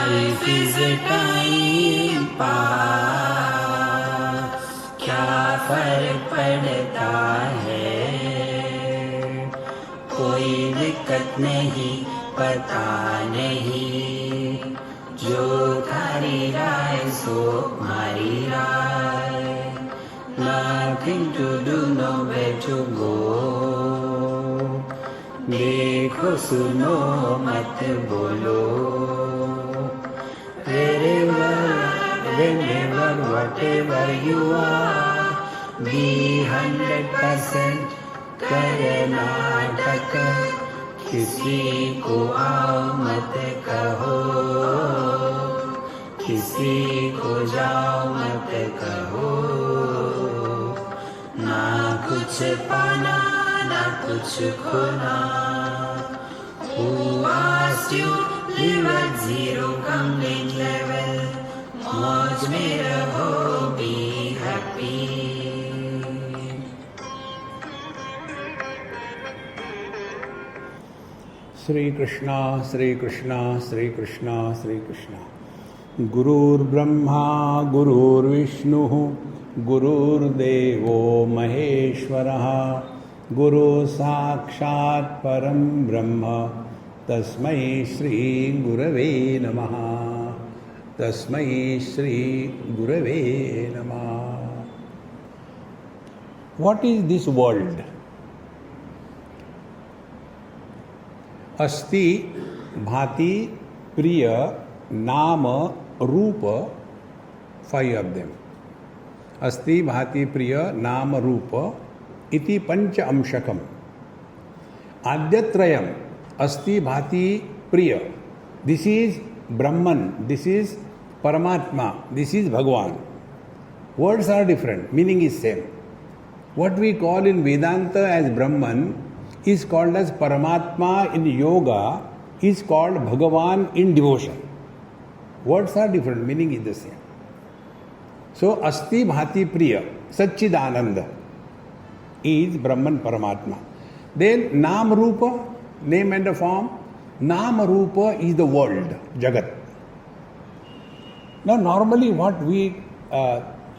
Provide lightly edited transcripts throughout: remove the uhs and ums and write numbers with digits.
Life is a time pass, क्या फर्क पड़ता है, कोई दिक्कत नहीं, पता नहीं, जो थारी राय सो मारी राय, nothing to do, nowhere to go, देखो सुनो मत बोलो, wherever, whenever, whatever you are, be 100% Karnataka, किसी को आओ मत कहो, किसी को जाओ मत कहो, ना कुछ पाना ना कुछ खोना, who asked you live at zero complete level, मौज में रहो, be happy. श्री कृष्णा श्री कृष्णा श्री कृष्णा श्री कृष्णा. गुरुर्ब्रह्मा गुरुर्विष्णुः गुरुर्देवो महेश्वरः, गुरु साक्षात् परं ब्रह्म, तस्मै श्री गुरवे नमः, तस्मै श्री गुरवे नमः. What is this world? अस्ति भाति प्रिय नाम रूप, 5 of them. अस्ति भाति प्रिय नाम रूप इति पंच अंशकम. आद्यत्रयम अस्ति भाति प्रिय, this is Brahman, this is परमात्मा, दिस इज भगवान. Words are different, meaning is same. What we call in Vedanta as Brahman is called as Paramatma in yoga, is called Bhagavan in devotion. Words are different, meaning is the same. So, Asti Bhati Priya, Satchidananda is Brahman Paramatma. Then Nam Rupa, name and a form. Nam Rupa is the world, Jagat. Now, normally what we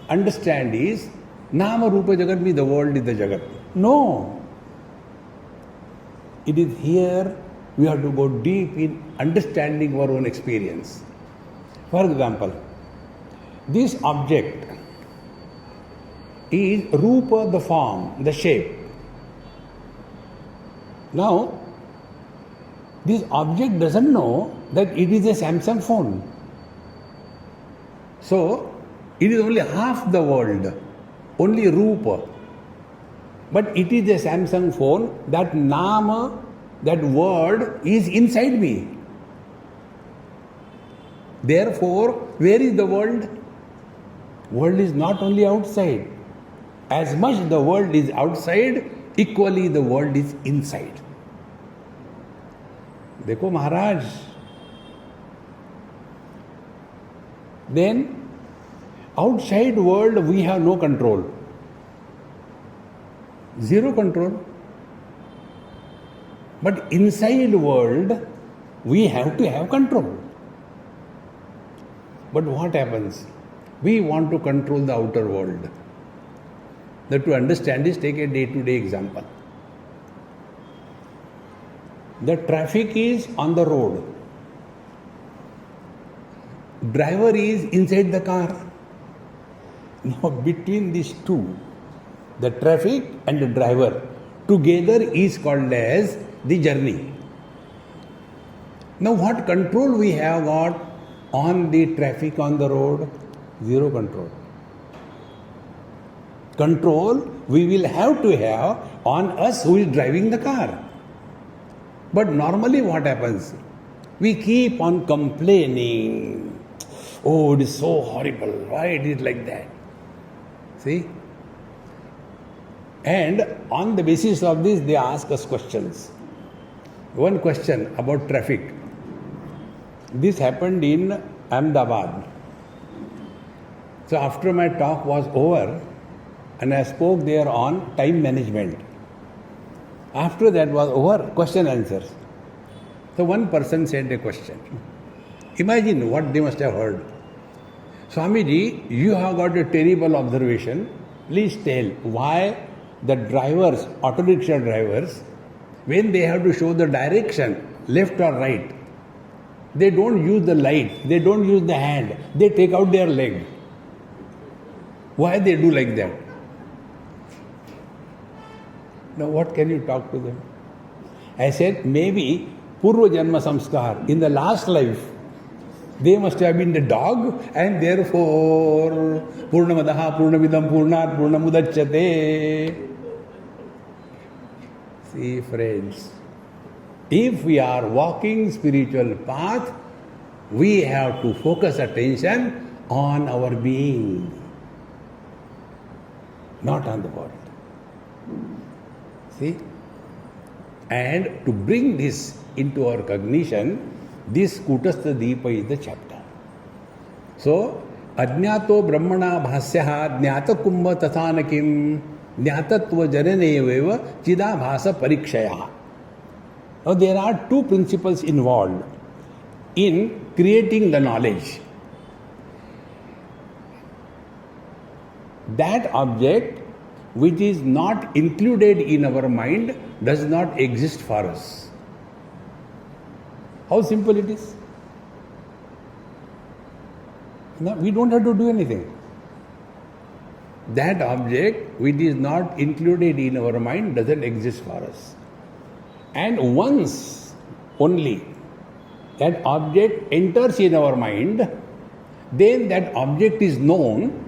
understand is Nama Rupa Jagat means the world is the Jagat. No. It is here we have to go deep in understanding our own experience. For example, this object is Rupa, the form, the shape. Now, this object doesn't know that it is a Samsung phone. So, it is only half the world, only Rupa. But it is a Samsung phone, that Nama, that word is inside me. Therefore, where is the world? World is not only outside. As much the world is outside, equally the world is inside. Dekho Maharaj. Then, outside world we have no control. Zero control. But inside world, we have to have control. But what happens? We want to control the outer world. That to understand this, take a day-to-day example. The traffic is on the road. Driver is inside the car. Now between these two, the traffic and the driver together is called as the journey. Now what control we have got on the traffic on the road? Zero control. Control we will have to have on us who is driving the car. But normally what happens? We keep on complaining. Oh, it is so horrible. Why it is like that? See? And on the basis of this, they ask us questions. One question about traffic. This happened in Ahmedabad. So after my talk was over, and I spoke there on time management. After that was over, question answers. So one person said a question. Imagine what they must have heard. Swamiji, you have got a terrible observation. Please tell why the drivers, auto rickshaw drivers, when they have to show the direction, left or right, they don't use the light, they don't use the hand, they take out their leg. Why they do like that? Now what can you talk to them? I said, maybe Purva Janma Samskar, in the last life, they must have been the dog, and therefore Purnamadaha, Purnamidam, Purnat, Purnamudachyate. See, friends, if we are walking spiritual path, we have to focus attention on our being, not on the world. See? And to bring this into our cognition, this Kutasthadeep is the chapter. So, Ajñato Brahmana Bhasyaha Jnata Kumbha Tathanakim Jnatatva Jananeveva Chida Bhasa Parikshaya. Now, there are two principles involved in creating the knowledge. That object which is not included in our mind does not exist for us. How simple it is. Now, we don't have to do anything. That object which is not included in our mind doesn't exist for us. And once only that object enters in our mind, then that object is known,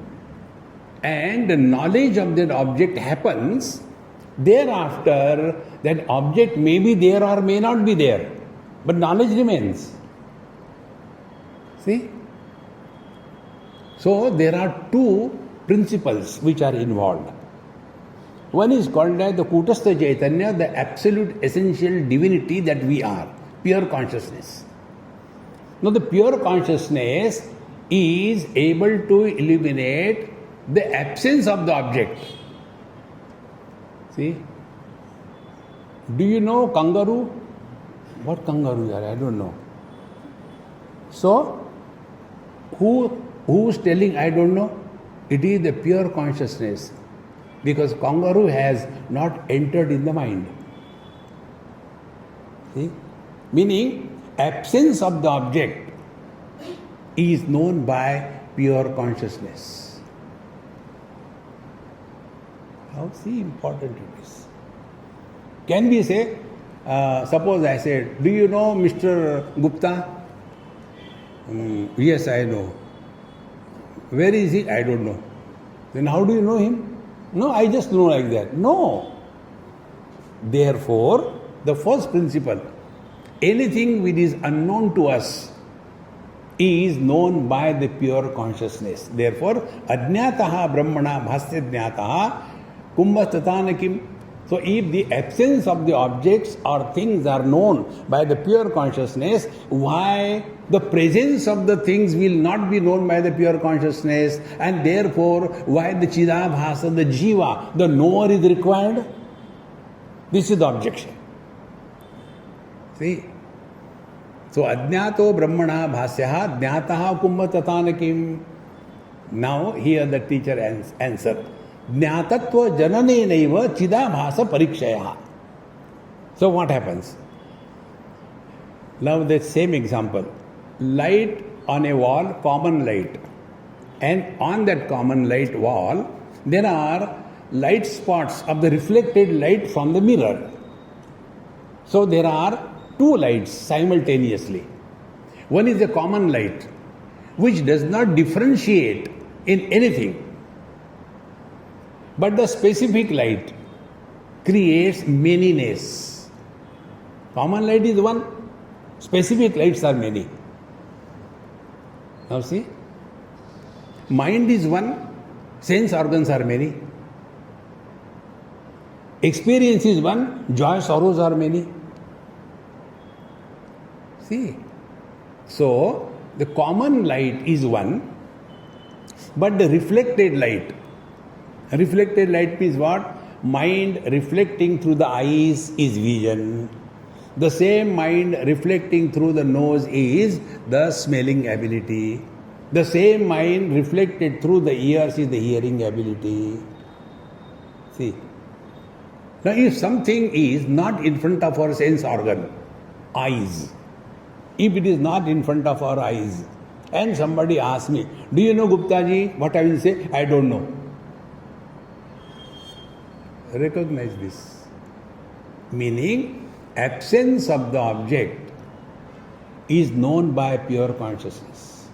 and the knowledge of that object happens. Thereafter, that object may be there or may not be there, but knowledge remains. See? So, there are two principles which are involved. One is called as the Kutastha Chaitanya, the absolute essential divinity that we are, pure consciousness. Now, the pure consciousness is able to eliminate the absence of the object. See? Do you know kangaroo? What kangaroo are? I don't know. So, who's telling I don't know? It is the pure consciousness. Because kangaroo has not entered in the mind. See? Meaning, absence of the object is known by pure consciousness. How important it is. Can we say, suppose I said, do you know Mr. Gupta? Yes, I know. Where is he? I don't know. Then how do you know him? No, I just know like that. No. Therefore, the first principle, anything which is unknown to us is known by the pure consciousness. Therefore, Ajñataha Brahmana Bhasya Jnataha Kumbha Tatanakim. So, if the absence of the objects or things are known by the pure consciousness, why the presence of the things will not be known by the pure consciousness, and therefore why the Chidabhasa, the Jiva, the knower is required? This is the objection. See? So, Ajñato Brahmana Bhasyaha Jnataha Kumbha Tatanakim. Now, here the teacher answered. Jnatatva jananenaiva chidabhasa parikshaya. So what happens? Now the same example. Light on a wall, common light. And on that common light wall, there are light spots of the reflected light from the mirror. So there are two lights simultaneously. One is a common light, which does not differentiate in anything. But the specific light creates manyness. Common light is one, specific lights are many. Now see, mind is one, sense organs are many. Experience is one, joy, sorrows are many. See, so the common light is one, but the reflected light means what? Mind reflecting through the eyes is vision. The same mind reflecting through the nose is the smelling ability. The same mind reflected through the ears is the hearing ability. See. Now, if something is not in front of our sense organ, eyes, if it is not in front of our eyes, and somebody asks me, do you know Gupta ji? What I will say? I don't know. Recognize this. Meaning, absence of the object is known by pure consciousness.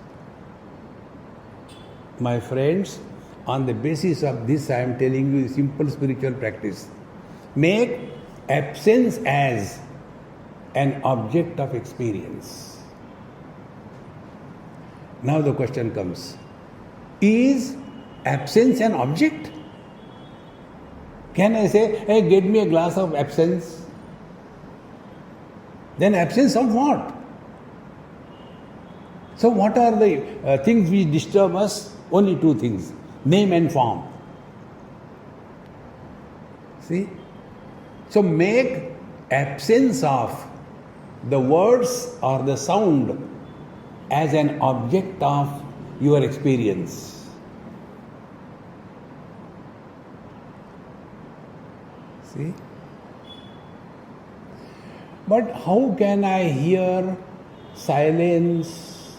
My friends, on the basis of this, I am telling you a simple spiritual practice. Make absence as an object of experience. Now the question comes, is absence an object? Can I say, hey, get me a glass of absence? Then absence of what? So what are the things which disturb us? Only two things, name and form. See? So make absence of the words or the sound as an object of your experience. See? But how can I hear silence?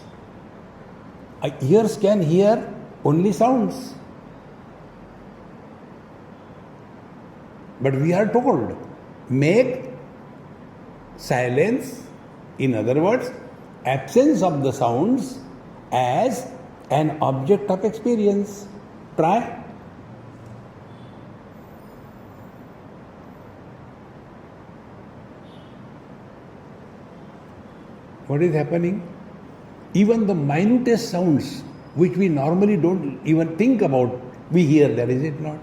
Ears can hear only sounds. But we are told, make silence, in other words, absence of the sounds as an object of experience. Try. What is happening? Even the minutest sounds which we normally don't even think about, we hear that, is it not?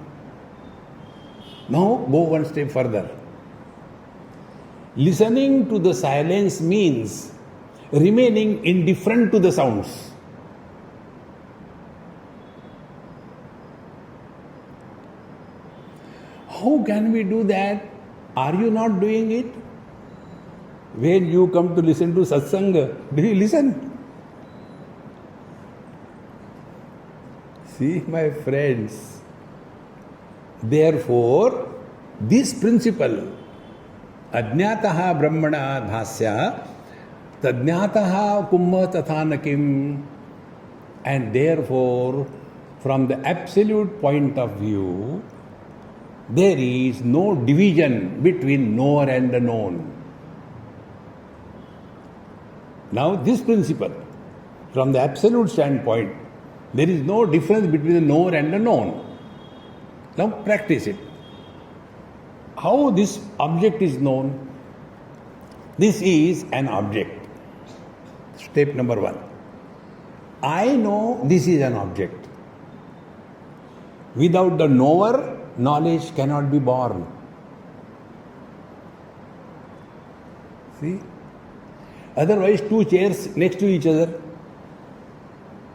Now go one step further. Listening to the silence means remaining indifferent to the sounds. How can we do that? Are you not doing it? When you come to listen to satsang, do you listen? See, my friends, therefore, this principle, ajñātaha brahmana bhāsya, tadñātaha kumbha tathanakim, and therefore, from the absolute point of view, there is no division between knower and the known. Now, this principle, from the absolute standpoint, there is no difference between the knower and the known. Now, practice it. How this object is known? This is an object. Step number one. I know this is an object. Without the knower, knowledge cannot be born. See? Otherwise, two chairs next to each other,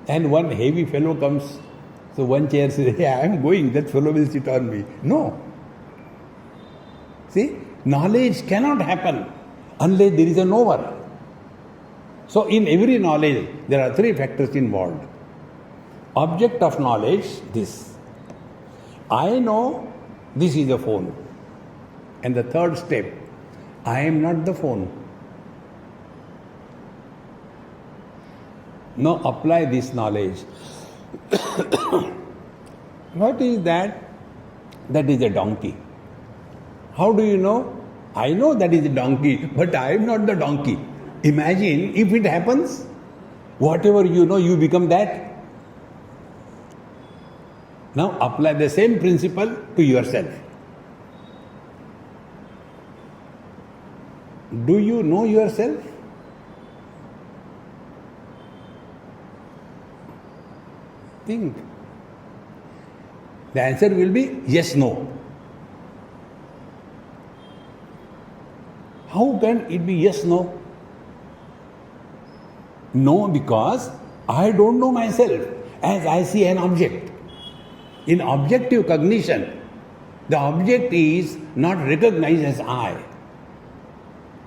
and one heavy fellow comes. So one chair says, hey, I am going, that fellow will sit on me. No. See, knowledge cannot happen unless there is a knower. So in every knowledge, there are three factors involved. Object of knowledge, this. I know this is a phone. And the third step, I am not the phone. Now apply this knowledge. What is that? That is a donkey. How do you know? I know that is a donkey, but I am not the donkey. Imagine if it happens, whatever you know, you become that. Now apply the same principle to yourself. Do you know yourself? Think. The answer will be yes, no. How can it be yes, no? No, because I don't know myself as I see an object. In objective cognition, the object is not recognized as I.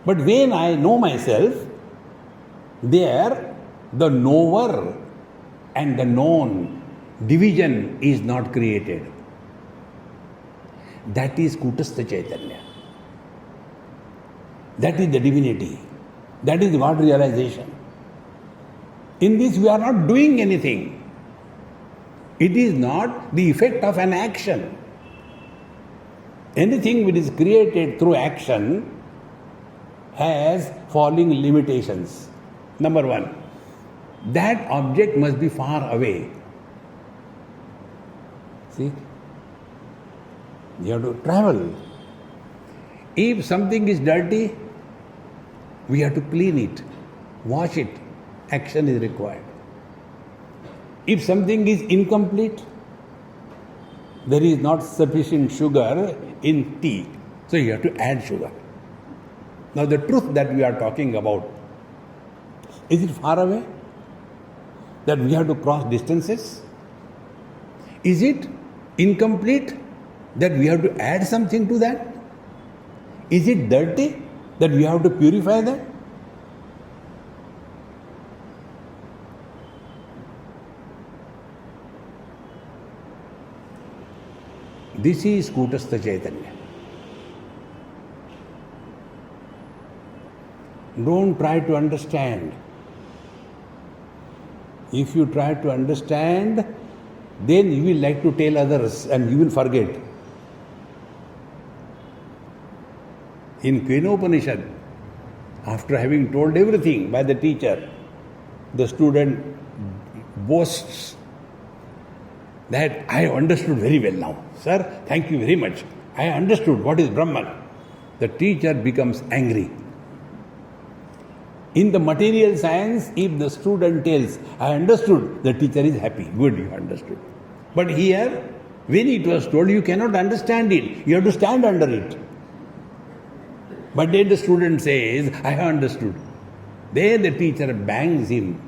But when I know myself, there the knower and the known division is not created. That is Kutastha Chaitanya. That is the divinity. That is God realization. In this we are not doing anything. It is not the effect of an action. Anything which is created through action has following limitations. Number one, that object must be far away. See? You have to travel. If something is dirty, we have to clean it, wash it. Action is required. If something is incomplete, there is not sufficient sugar in tea, so you have to add sugar. Now the truth that we are talking about, is it far away? That we have to cross distances? Is it incomplete that we have to add something to that? Is it dirty that we have to purify that? This is Kutastha Chaitanya. Don't try to understand. If you try to understand, then you will like to tell others and you will forget. In Kenopanishad, after having told everything by the teacher, the student boasts that I have understood very well now. Sir, thank you very much. I understood what is Brahman. The teacher becomes angry. In the material science, if the student tells, I understood, the teacher is happy. Good, you understood. But here, when it was told, you cannot understand it. You have to stand under it. But then the student says, I have understood. Then the teacher bangs him.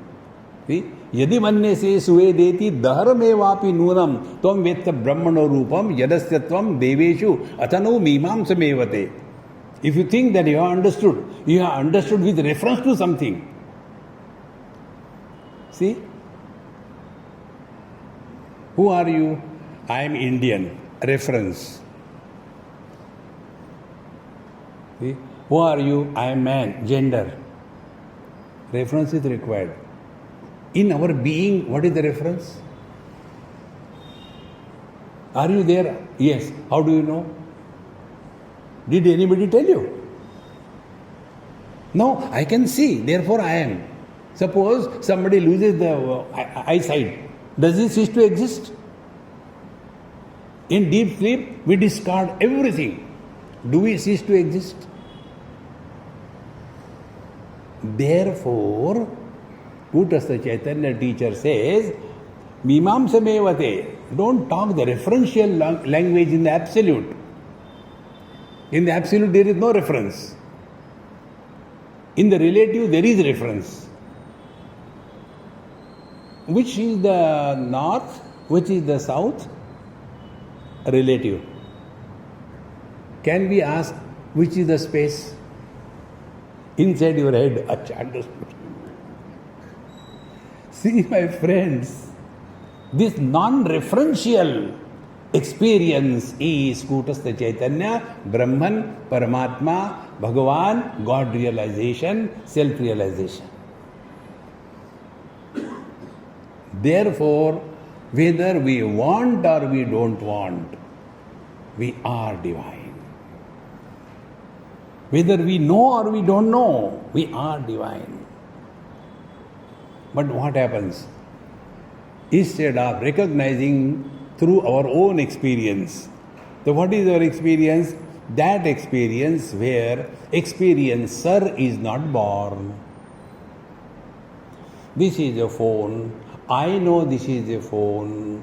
See? यदि मन्ये से सुवेदेति दहरमेवापि नूनम त्वं वेत्त ब्रह्मणो रूपम यदस्य त्वं देवेषु अतनो मीमांसमेवते. If you think that you have understood with reference to something. See? Who are you? I am Indian. Reference. See? Who are you? I am man. Gender. Reference is required. In our being, what is the reference? Are you there? Yes. How do you know? Did anybody tell you? No, I can see, therefore I am. Suppose somebody loses the eyesight. Does he cease to exist? In deep sleep, we discard everything. Do we cease to exist? Therefore, Kutastha Chaitanya teacher says, Mimamsamevate. Don't talk the referential language in the absolute. In the absolute, there is no reference. In the relative, there is reference. Which is the north? Which is the south? Relative. Can we ask which is the space? Inside your head. Achha, understood. See, my friends, this non-referential experience is Kutastha Chaitanya, Brahman, Paramatma, Bhagavan, God realization, self-realization. Therefore, whether we want or we don't want, we are divine. Whether we know or we don't know, we are divine. But what happens? Instead of recognizing through our own experience, so what is our experience? That experience where experiencer is not born. This is a phone. I know this is a phone.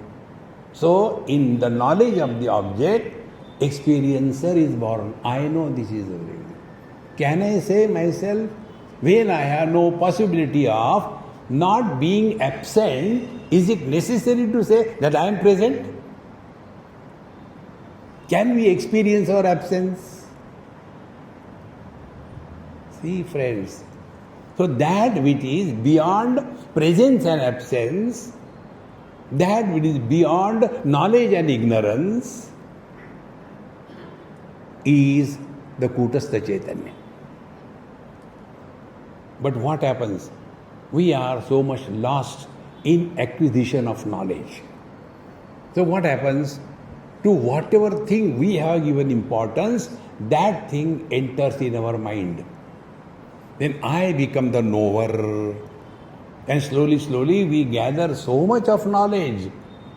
So, in the knowledge of the object, experiencer is born. I know this is a ring. Can I say myself, when I have no possibility of not being absent, is it necessary to say that I am present? Can we experience our absence? See, friends. So that which is beyond presence and absence, that which is beyond knowledge and ignorance, is the Kutastha Chaitanya. But what happens? We are so much lost in acquisition of knowledge. So what happens? To whatever thing we have given importance, that thing enters in our mind. Then I become the knower. And slowly we gather so much of knowledge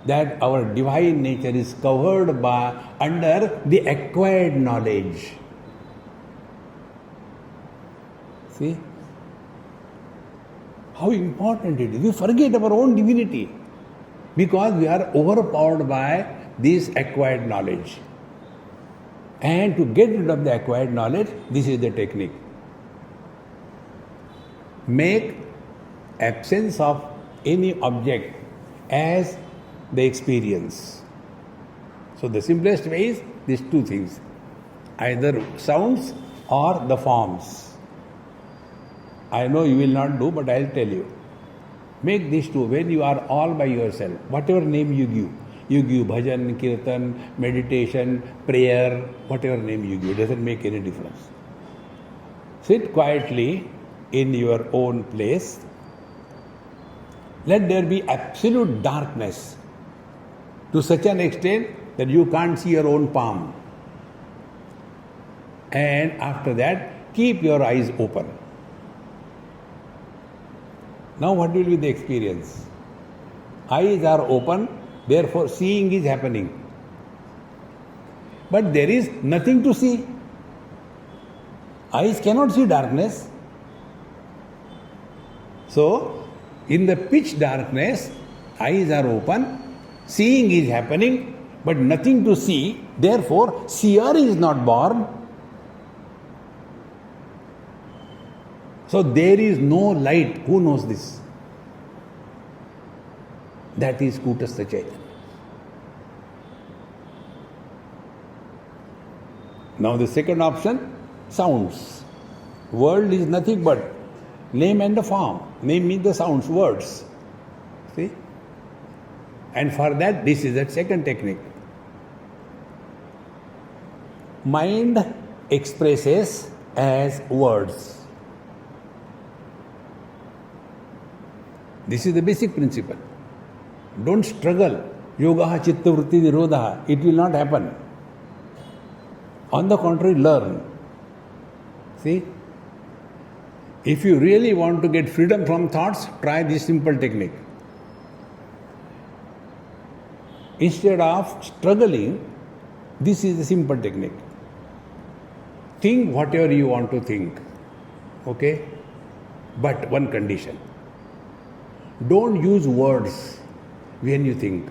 that our divine nature is covered by under the acquired knowledge. See? How important it is. We forget our own divinity because we are overpowered by this acquired knowledge. And to get rid of the acquired knowledge, this is the technique. Make absence of any object as the experience. So the simplest way is these two things, either sounds or the forms. I know you will not do, but I'll tell you. Make these two when you are all by yourself, whatever name you give. You give bhajan, kirtan, meditation, prayer, whatever name you give, doesn't make any difference. Sit quietly in your own place. Let there be absolute darkness to such an extent that you can't see your own palm. And after that, keep your eyes open. Now what will be the experience? Eyes are open, therefore seeing is happening. But there is nothing to see. Eyes cannot see darkness. So, in the pitch darkness, eyes are open, seeing is happening, but nothing to see, therefore seer is not born. So there is no light. Who knows this? That is Kutastha Chaitanya. Now the second option, sounds. World is nothing but name and the form. Name means the sounds, words. See? And for that, this is the second technique. Mind expresses as words. This is the basic principle. Don't struggle. Yogaha chitta vritti nirodha. It will not happen. On the contrary, learn. See? If you really want to get freedom from thoughts, try this simple technique. Instead of struggling, this is the simple technique. Think whatever you want to think. Okay? But one condition. Don't use words when you think.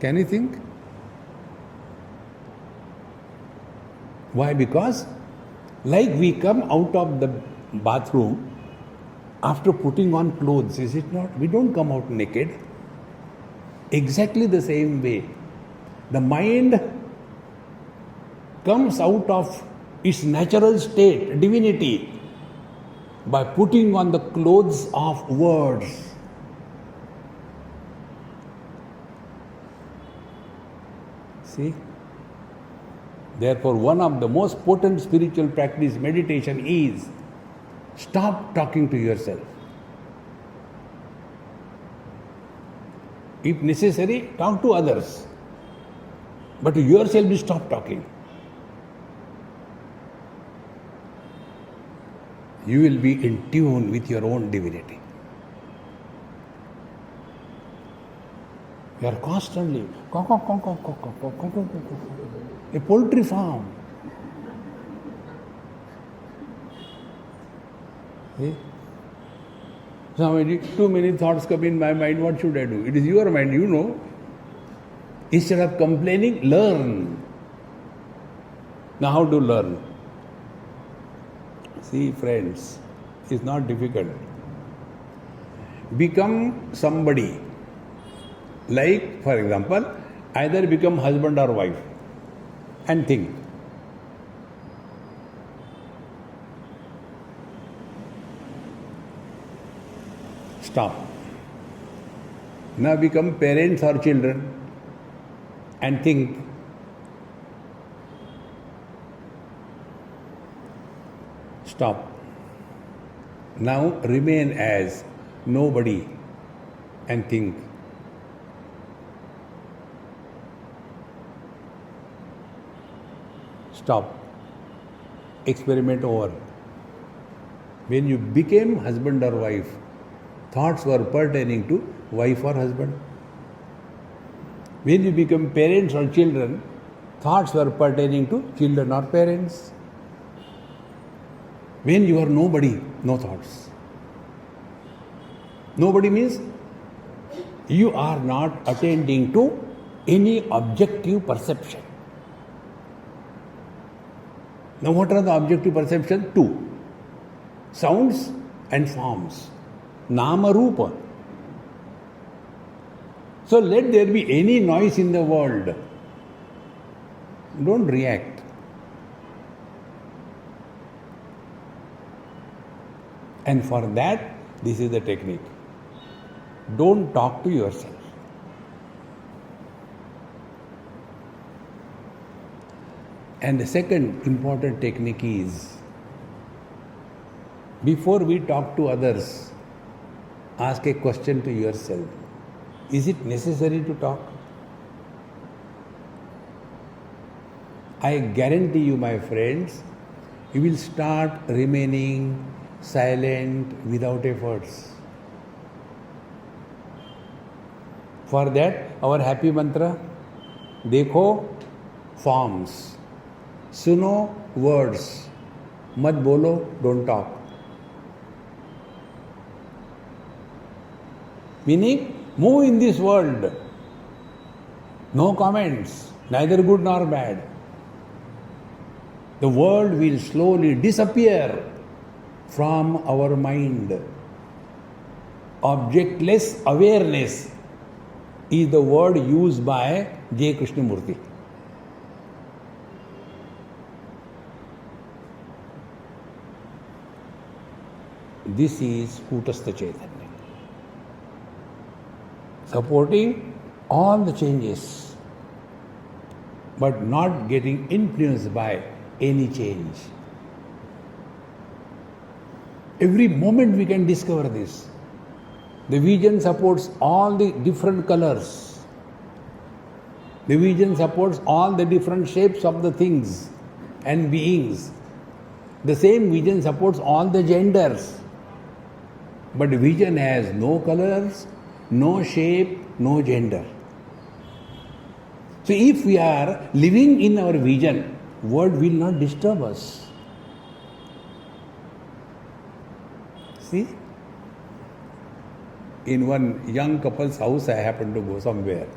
Can you think? Why? Because like we come out of the bathroom after putting on clothes, is it not? We don't come out naked. Exactly the same way. The mind comes out of its natural state, divinity, by putting on the clothes of words. See? Therefore, one of the most potent spiritual practice, meditation, is stop talking to yourself. If necessary, talk to others. But to yourself, stop talking. You will be in tune with your own divinity. You are constantly a poultry farm. See? So too many thoughts come in my mind, what should I do? It is your mind, you know. Instead of complaining, learn. Now how to learn? See, friends, it's not difficult. become somebody. Like, for example, either become husband or wife and think. Stop. Now become parents or children and think. Stop. Now remain as nobody and think. Stop. Experiment over. When you became husband or wife, thoughts were pertaining to wife or husband. When you become parents or children, thoughts were pertaining to children or parents. When you are nobody, no thoughts. Nobody means you are not attending to any objective perception. Now, what are the objective perceptions? Two: sounds and forms. Nama Rupa. So, let there be any noise in the world. Don't react. And for that, this is the technique. Don't talk to yourself. And the second important technique is, before we talk to others, ask a question to yourself. Is it necessary to talk? I guarantee you, my friends, you will start remaining silent without efforts. For that, our happy mantra, देखो forms, सुनो words, मत बोलो, don't talk. Meaning, move in this world. No comments, neither good nor bad. The world will slowly disappear from our mind. Objectless awareness is the word used by J. Krishnamurti. This is Kutasthadeep, supporting all the changes, but not getting influenced by any change. Every moment we can discover this. The vision supports all the different colors. The vision supports all the different shapes of the things and beings. The same vision supports all the genders. But vision has no colors, no shape, no gender. So if we are living in our vision, world will not disturb us. See? In one young couple's house, I happened to go somewhere.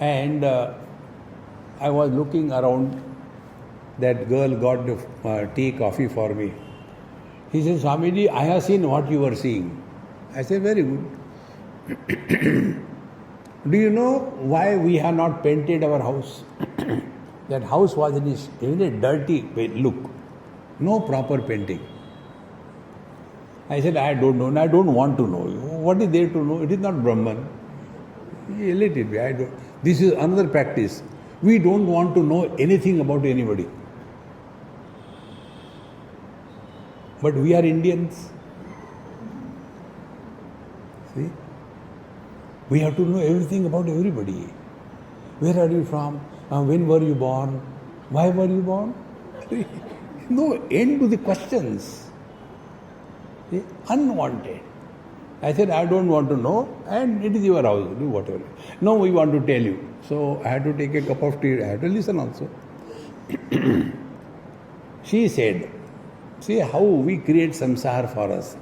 And I was looking around. That girl got tea, coffee for me. He said, Swamiji, I have seen what you were seeing. I said, very good. Do you know why we have not painted our house? That house was in a dirty look. No proper painting. I said, I don't know, and I don't want to know. What is there to know? It is not Brahman. Let it be. This is another practice. We don't want to know anything about anybody. But we are Indians. See? We have to know everything about everybody. Where are you from? When were you born? Why were you born? No end to the questions. See? Unwanted. I said, I don't want to know, and it is your house, do whatever. No, we want to tell you. So I had to take a cup of tea, I had to listen also. She said, see how we create samsara for us.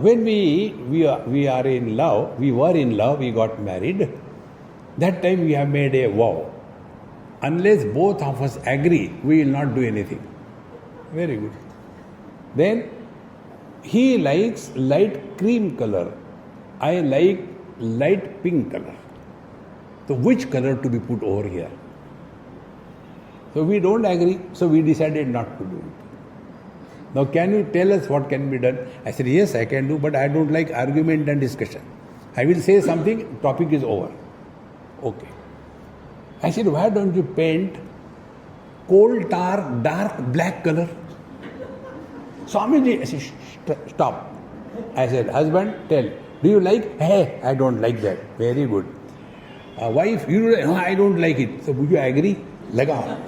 When we are in love, we were in love, we got married. That time we have made a vow. Unless both of us agree, we will not do anything. Very good. Then He likes light cream color. I like light pink color. So which color to be put over here? So we don't agree. So we decided not to do it. Now can you tell us what can be done? I said, yes, I can do, but I don't like argument and discussion. I will say something, topic is over. Okay. I said, why don't you paint coal tar dark black color? Swamiji, I said, stop. I said, husband, tell. Do you like? Hey, I don't like that. Very good. Wife, you don't like? No, I don't like it. So would you agree? Lagao.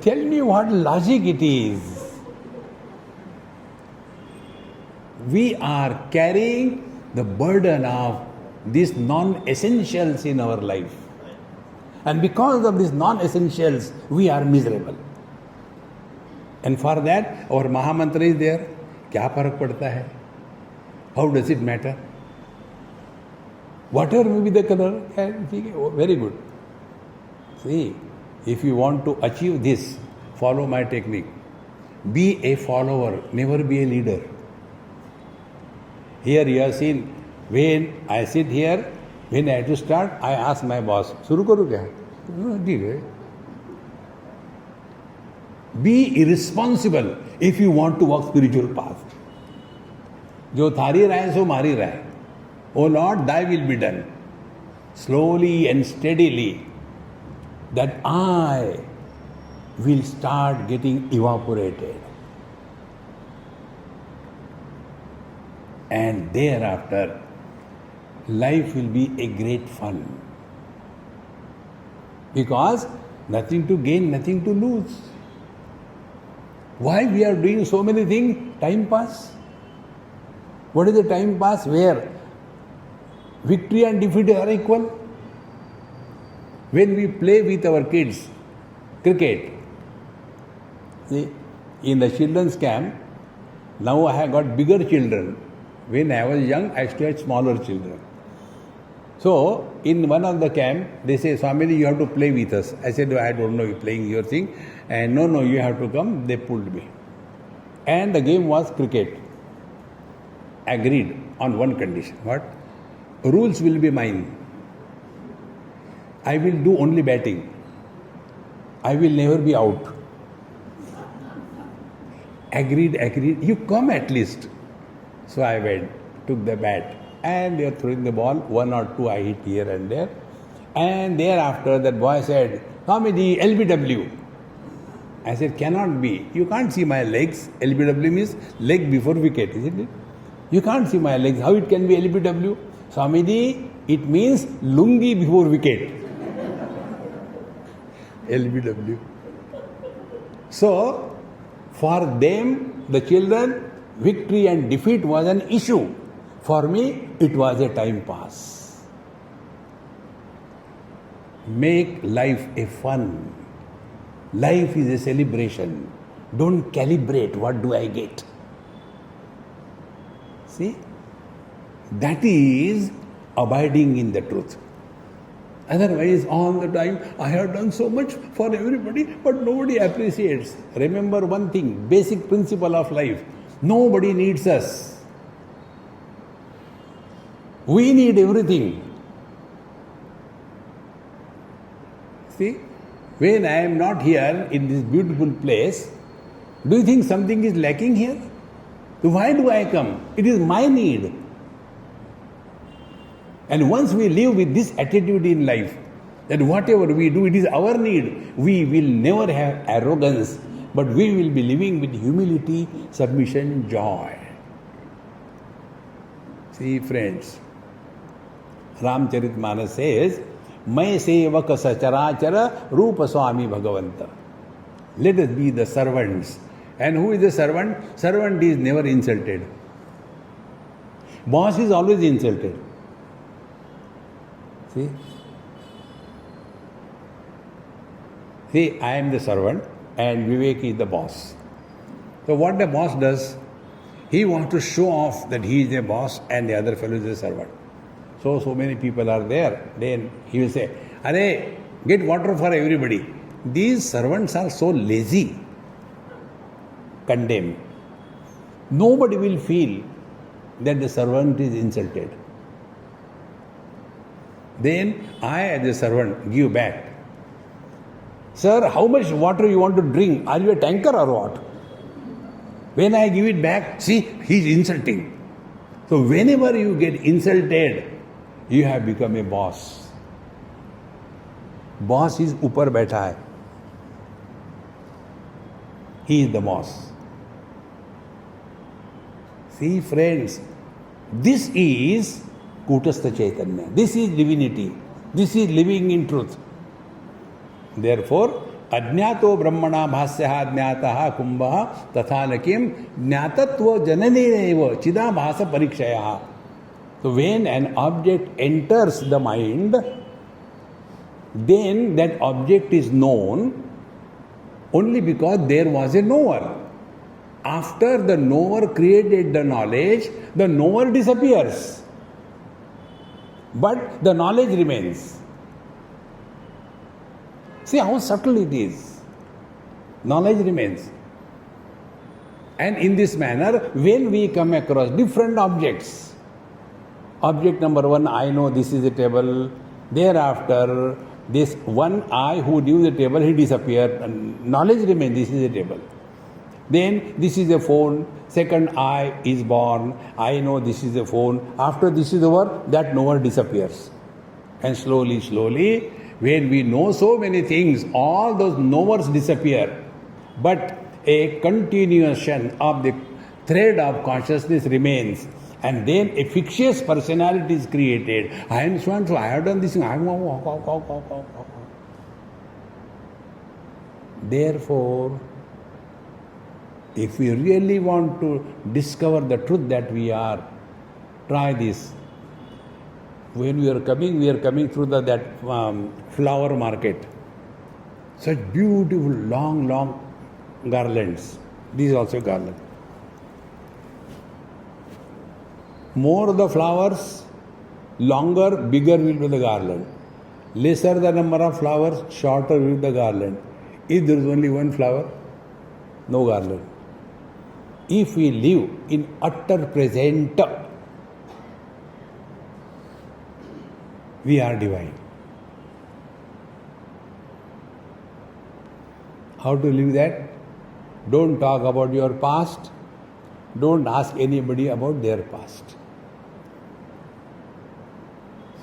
Tell me what logic it is. We are carrying the burden of these non-essentials in our life. And because of these non-essentials, we are miserable. And for that, our Mahamantra is there. क्या फर्क पड़ता है? How does it matter? Whatever may be the color, very good. See, if you want to achieve this, follow my technique. Be a follower, never be a leader. Here you have seen, when I sit here, when I have to start, I ask my boss, शुरू करूँ क्या? ठीक है. Be irresponsible if you want to walk spiritual path. जो थारी राय सो मारी राय. O Lord, thy will be done. Slowly and steadily, that I will start getting evaporated. And thereafter, life will be a great fun. Because nothing to gain, nothing to lose. Why we are doing so many things? Time pass. What is the time pass? Where victory and defeat are equal. When we play with our kids, cricket, see, in the children's camp, now I have got bigger children. When I was young, I still had smaller children. So, in one of the camp, they say, Swamiji, you have to play with us. I said, I don't know, you're playing your thing. And no, you have to come. They pulled me. And the game was cricket. Agreed on one condition. What? Rules will be mine. I will do only batting. I will never be out. Agreed. You come at least. So I went, took the bat, and they were throwing the ball. 1 or 2 I hit here and there. And thereafter that boy said, Swamiji, LBW. I said, cannot be. You can't see my legs. LBW means leg before wicket, isn't it? You can't see my legs. How it can be LBW? Swamiji, it means lungi before wicket. LBW. So, for them, the children, victory and defeat was an issue. For me, it was a time pass. Make life a fun. Life is a celebration. Don't calibrate what do I get. See? That is abiding in the truth. Otherwise, all the time, I have done so much for everybody, but nobody appreciates. Remember one thing, basic principle of life. Nobody needs us. We need everything. See, when I am not here in this beautiful place, do you think something is lacking here? So why do I come? It is my need. And once we live with this attitude in life, that whatever we do, it is our need, we will never have arrogance, but we will be living with humility, submission, joy. See, friends, Ramcharitmanas says, Mai sevak sacharaachara rupa Swami Bhagavanta. Let us be the servants. And who is the servant? Servant is never insulted. Boss is always insulted. See, I am the servant and Vivek is the boss. So what the boss does, he wants to show off that he is a boss and the other fellow is a servant. So many people are there. Then he will say, Arey, get water for everybody. These servants are so lazy. condemn. Nobody will feel that the servant is insulted. Then I, as a servant, give back. Sir, how much water you want to drink? Are you a tanker or what? When I give it back, see, he is insulting. So whenever you get insulted, you have become a boss. Boss is upar baitha hai. He is the boss. See, friends, this is Kutastha Chaitanya. This is divinity. This is living in truth. Therefore, Ajñato Brahmana Bhasyaha Jnataha Kumbha Tatha Nakim Jnatatva Jananeneva Chida Bhasa Parikshayaha. So when an object enters the mind, then that object is known only because there was a knower. After the knower created the knowledge, the knower disappears. But the knowledge remains. See how subtle it is. Knowledge remains. And in this manner, when we come across different objects, object number one, I know this is a table. Thereafter, this one I who knew the table, he disappeared. And knowledge remains, this is a table. Then this is a phone. Second I is born. I know this is a phone. After this is over, that knower disappears. And slowly, slowly, when we know so many things, all those knowers disappear. But a continuation of the thread of consciousness remains. And then a fictitious personality is created. I am so and so, I have done this thing, I am. Therefore, if we really want to discover the truth that we are, try this. When we are coming through that flower market. Such beautiful, long garlands. These also garland. More the flowers, longer, bigger will be the garland. Lesser the number of flowers, shorter will be the garland. If there is only one flower, no garland. If we live in utter present, we are divine. How to live that? Don't talk about your past. Don't ask anybody about their past.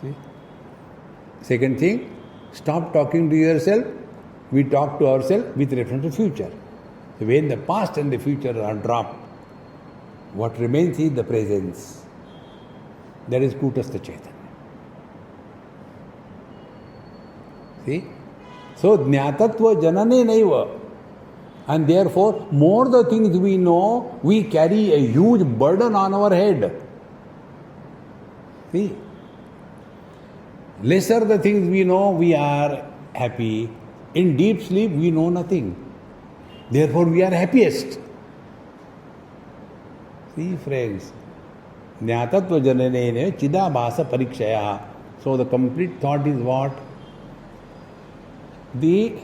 See? Second thing, stop talking to yourself. We talk to ourselves with reference to future. So when the past and the future are dropped, what remains is the presence. That is Kutastha Chaitanya. See? So, Jnatatva Janane Naiva. And therefore, more the things we know, we carry a huge burden on our head. See? Lesser the things we know, we are happy. In deep sleep, we know nothing. Therefore, we are happiest. See, friends. Jnatatva Janane Chida Bhasa Parikshaya. So, the complete thought is what? The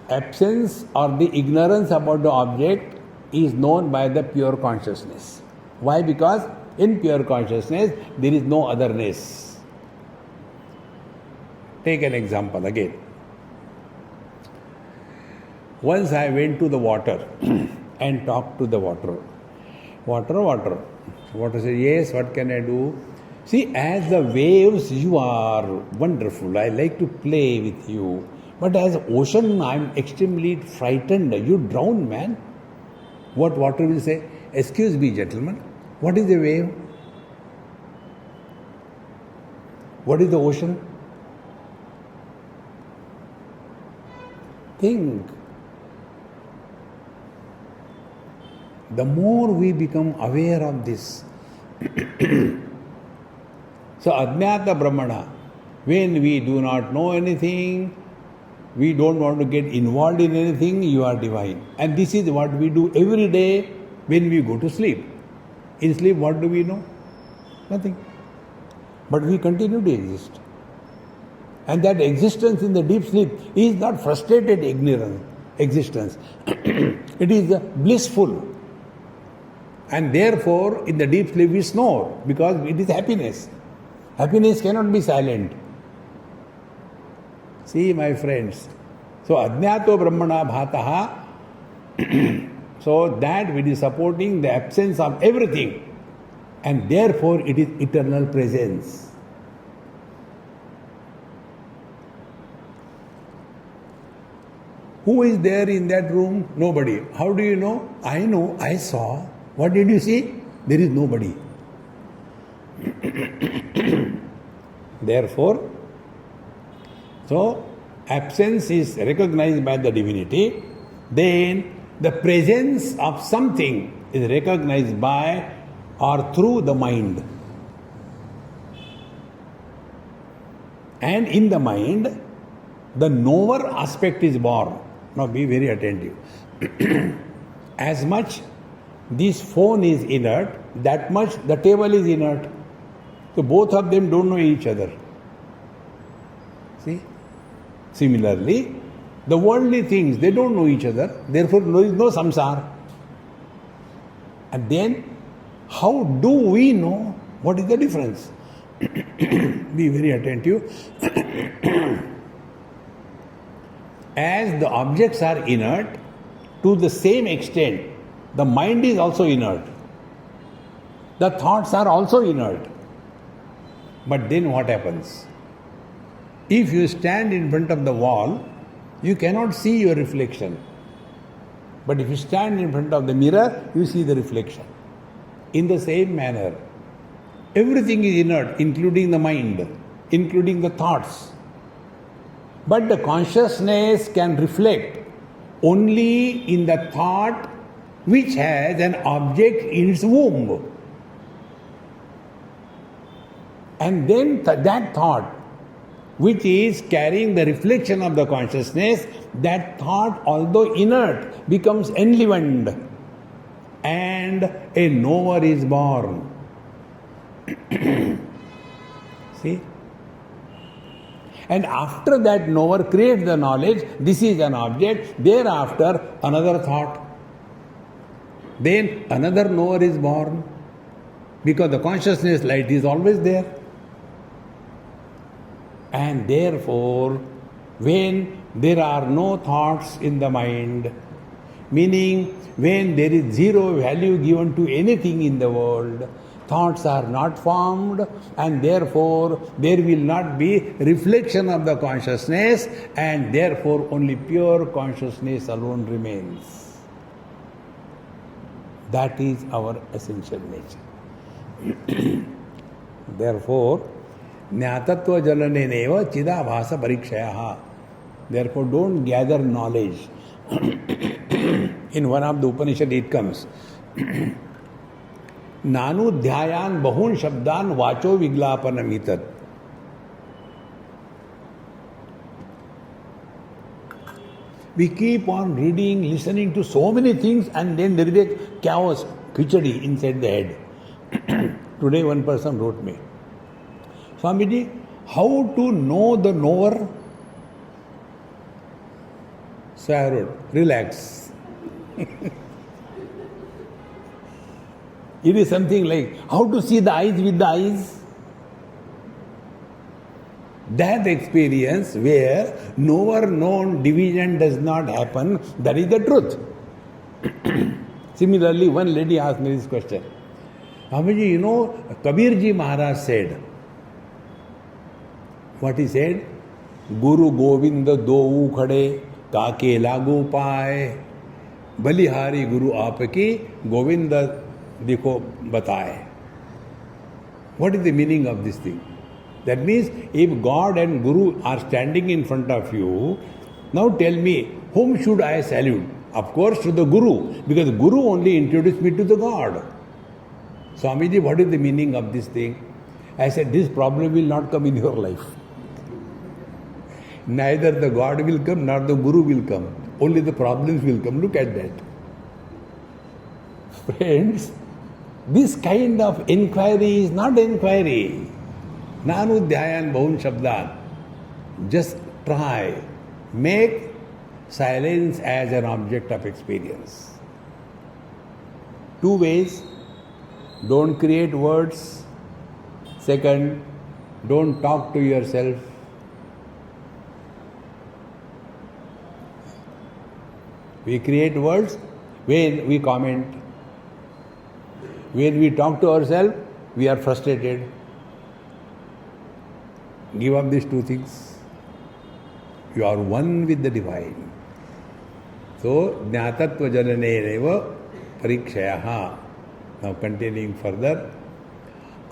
absence or the ignorance about the object is known by the pure consciousness. Why? Because in pure consciousness there is no otherness. Take an example again. Once I went to the water and talked to the water. Water. Water said, yes, what can I do? See, as the waves, you are wonderful. I like to play with you. But as ocean, I am extremely frightened. You drown, man. What water will say? Excuse me, gentlemen. What is a wave? What is the ocean? Think. The more we become aware of this. So, Ajñata Brahmana, when we do not know anything, we don't want to get involved in anything, you are divine. And this is what we do every day when we go to sleep. In sleep, what do we know? Nothing. But we continue to exist. And that existence in the deep sleep is not frustrated ignorance, existence. It is blissful. And therefore, in the deep sleep we snore because it is happiness. Happiness cannot be silent. See, my friends. So, Ajnato Brahmana Bhataha. So, that which is supporting the absence of everything. And therefore, it is eternal presence. Who is there in that room? Nobody. How do you know? I know, I saw. What did you see? There is nobody. Therefore, so absence is recognized by the divinity, then the presence of something is recognized by or through the mind. And in the mind, the knower aspect is born. Now be very attentive. As much this phone is inert, that much the table is inert. So both of them don't know each other. See? Similarly, the worldly things, they don't know each other. Therefore, there is no samsara. And then, how do we know what is the difference? Be very attentive. As the objects are inert, to the same extent, the mind is also inert. The thoughts are also inert. But then what happens? If you stand in front of the wall, you cannot see your reflection. But if you stand in front of the mirror, you see the reflection. In the same manner, everything is inert, including the mind, including the thoughts. But the consciousness can reflect only in the thought which has an object in its womb. And then that thought, which is carrying the reflection of the consciousness, that thought, although inert, becomes enlivened, and a knower is born. See? And after that knower creates the knowledge, this is an object, thereafter another thought. Then another knower is born, because the consciousness light is always there. And therefore, when there are no thoughts in the mind, meaning when there is zero value given to anything in the world, thoughts are not formed, and therefore there will not be reflection of the consciousness, and therefore only pure consciousness alone remains. That is our essential nature. Therefore, Jnatattva Jalaneneva Chidabhasa Parikshayaha. Therefore, don't gather knowledge. In one of the Upanishad it comes, Nanu dhyayan bahun shabdan vacho viglapanam itat. We keep on reading, listening to so many things, and then there is a chaos, khichadi inside the head. Today one person wrote me, Swamiji, how to know the knower? So I wrote, relax. It is something like how to see the eyes with the eyes. That experience where knower known division does not happen, that is the truth. Similarly, one lady asked me this question. Swamiji, you know, Kabirji Maharaj said, what he said? Guru Govinda dou khade काके लागू पाए बलिहारी गुरु आपकी गोविंद देखो बताए. What is the meaning of this thing? That means if God and Guru are standing in front of you, now tell me, whom should I salute? Of course to the Guru, because Guru only introduced me to the God. Swamiji, what is the meaning of this thing? I said, this problem will not come in your life. Neither the God will come, nor the Guru will come. Only the problems will come. Look at that. Friends, this kind of inquiry is not inquiry. Nanu dhyayan bahun shabdan. Just try. Make silence as an object of experience. Two ways. don't create words. Second, don't talk to yourself. We create words when we comment. When we talk to ourselves, we are frustrated. Give up these two things. You are one with the divine. So, jnatatva jananereva parikshayaha. Now continuing further.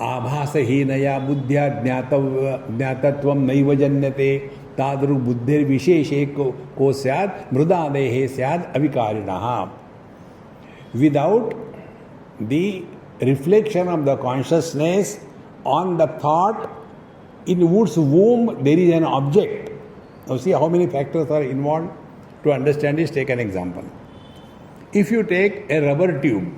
आभासहीनया बुद्ध्या ज्ञातत्वं नैव जन्यते तादृ बुद्धिर्विशेषे को स्यात् मृदादेहे स्यात् अविकारिणः. Without the reflection of the consciousness on the thought in whose womb there is an object. Now see how many factors are involved. To understand this, take an example. If you take a rubber tube,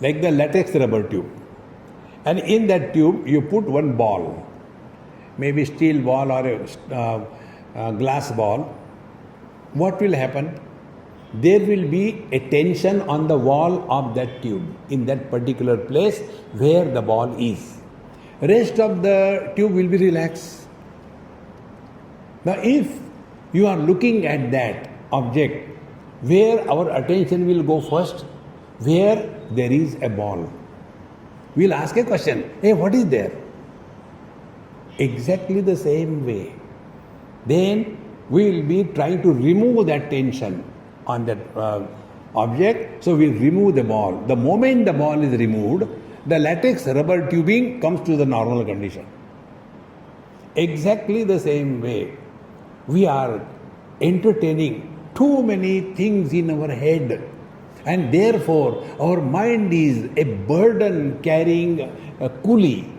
like the latex rubber tube, and in that tube you put one ball, maybe steel ball or a glass ball, what will happen? There will be a tension on the wall of that tube in that particular place where the ball is. Rest of the tube will be relaxed. Now if you are looking at that object, where our attention will go first? Where there is a ball. We'll ask a question, hey, what is there? Exactly the same way. Then we will be trying to remove that tension on that object, so we'll remove the ball. The moment the ball is removed, the latex rubber tubing comes to the normal condition. Exactly the same way, we are entertaining too many things in our head, and therefore our mind is a burden carrying a coolie,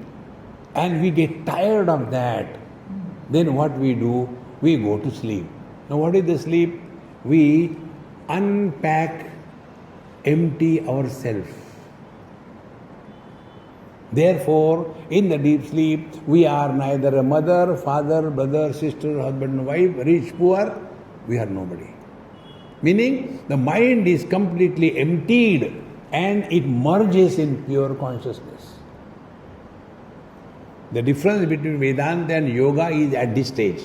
and we get tired of that. Then what we do? We go to sleep. Now what is the sleep? We unpack, empty ourselves. Therefore, in the deep sleep, we are neither a mother, father, brother, sister, husband, wife, rich, poor. We are nobody. Meaning, the mind is completely emptied and it merges in pure consciousness. The difference between Vedanta and Yoga is at this stage.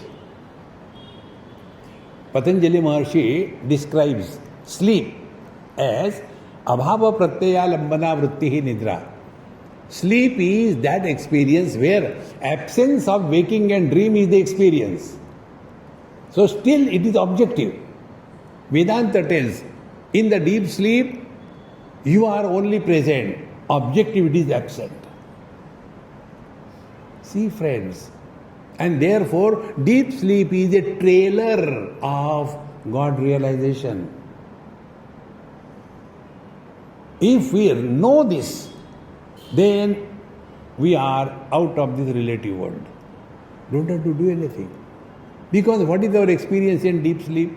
Patanjali Maharshi describes sleep as abhava pratyaya lambana vrittihi nidra. Sleep is that experience where absence of waking and dream is the experience. So still it is objective. Vedanta tells, in the deep sleep, you are only present. Objectivity is absent. See friends, and therefore deep sleep is a trailer of God realization. If we know this, then we are out of this relative world. Don't have to do anything. Because what is our experience in deep sleep?